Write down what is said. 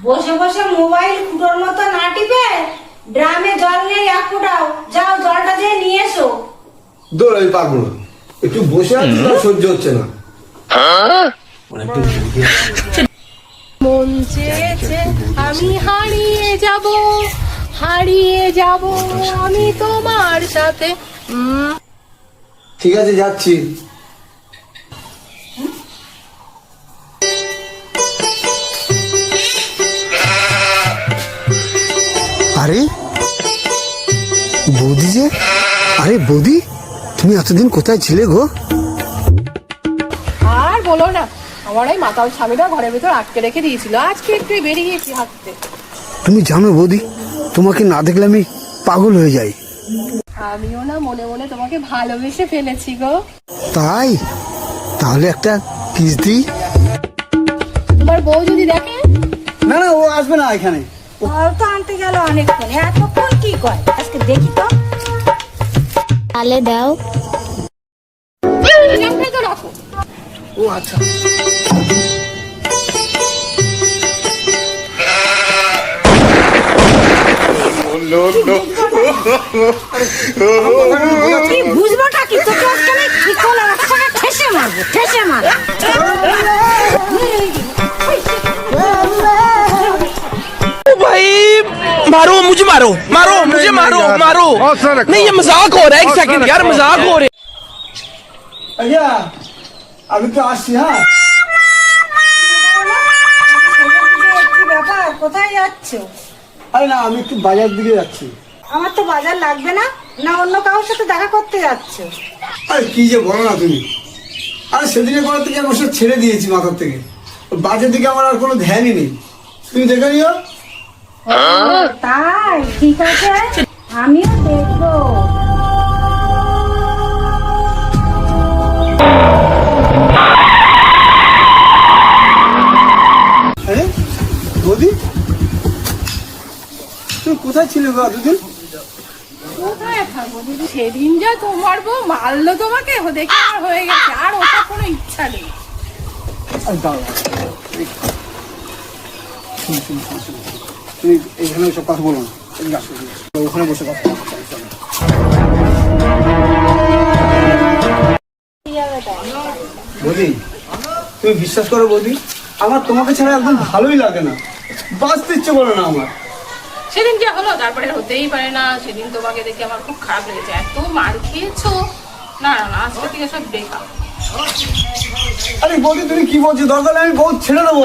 বসে বসে মোবাইল ফুটোর মতো না টিপে ড্রামে জল নেই এক ফুটাও, যাও জলটা দিয়ে নিয়ে এসো। দৌড়, আমি পারবো না, একটু বসে আছি তো সহ্য হচ্ছে না। মন চেয়েছে আমি হারিয়ে যাব, হারিয়ে যাব আমি তোমার সাথে। ঠিক আছে, যাচ্ছি। আরে বৌদি যে, আরে বৌদি তুমি এতদিন কোথায় ছিলে গো? আর বলো না, আমার এই মাতাল স্বামীটা ঘরের ভিতর আটকে রেখে দিয়েছিল, আজকে একটু বেরিয়ে গেছি হাঁটতে। তুমি জানো বৌদি, তোমাকে না দেখলে আমি পাগল হয়ে যাই। আমিও না মনে মনে তোমাকে ভালোবেসে ফেলেছি গো। তাই? তাহলে একটা কিস দিই। তোমার বউ যদি দেখে? না না, ও আসবে না এখানে। ফল তো আনতে গেল অনেকক্ষণ, এতক্ষণ কি করে আজকে দেখি তো। তালে দাও। তো রাখো। ও আচ্ছা। তুই বুঝবোটা কি, তোকে আজকে আমি ঠিক করে একসাথে ঠেসে মারবো, ঠেসে মারবো। भाई मारो मुझे, मारो मारो मुझे, मारो मारो। नहीं, ये मजाक हो रहा है, एक सेकंड यार, मजाक हो रहा है। আচ্ছা আমি তো আসছি। হ্যাঁ কি ব্যাপার, কোথায় যাচ্ছ? আরে না, আমি একটু বাজার দিকে যাচ্ছি। আমার তো বাজার লাগবে না, না অন্য কারোর সাথে দেখা করতে যাচ্ছ? আরে কি যে বলো না তুমি, আরে সেদিনের পর থেকে আমার সব ছেড়ে দিয়েছি মাথার থেকে। বাজার দিকে আমার আর কোনো ধ্যানই নেই, তুমি দেখে নিও। তাই ঠিক আছে, আমিও দেখবো। আরে বৌদি, তুমি কোথায় ছিলে গো এতদিন? কোথায় থাকবো দিদি, সেদিন যা তোমার বউ মারলো তোমাকে, ও দেখে আমার হয়ে গেছে, আর ওটা কোনো ইচ্ছা নেই। আরে দাঁড়াও, তুমি এখানে সব কথা বলো না, এদিকে আসো, ওখানে বসে কথা বলো। বৌদি তুমি বিশ্বাস করো বৌদি, আমার তোমাকে ছাড়া একদম ভালোই লাগে না, বাঁচতে ইচ্ছে করে না আমার। সেদিন যা হলো তারপরে হতেই পারে না, সেদিন তোমাকে দেখে আমার খুব খারাপ লেগেছে, এত মার খেয়েছো। না না না, আজকে থেকে সব বেকার। আরে বৌদি তুমি কি বলছো, দরকার হলে আমি বহুত ছেড়ে দেবো।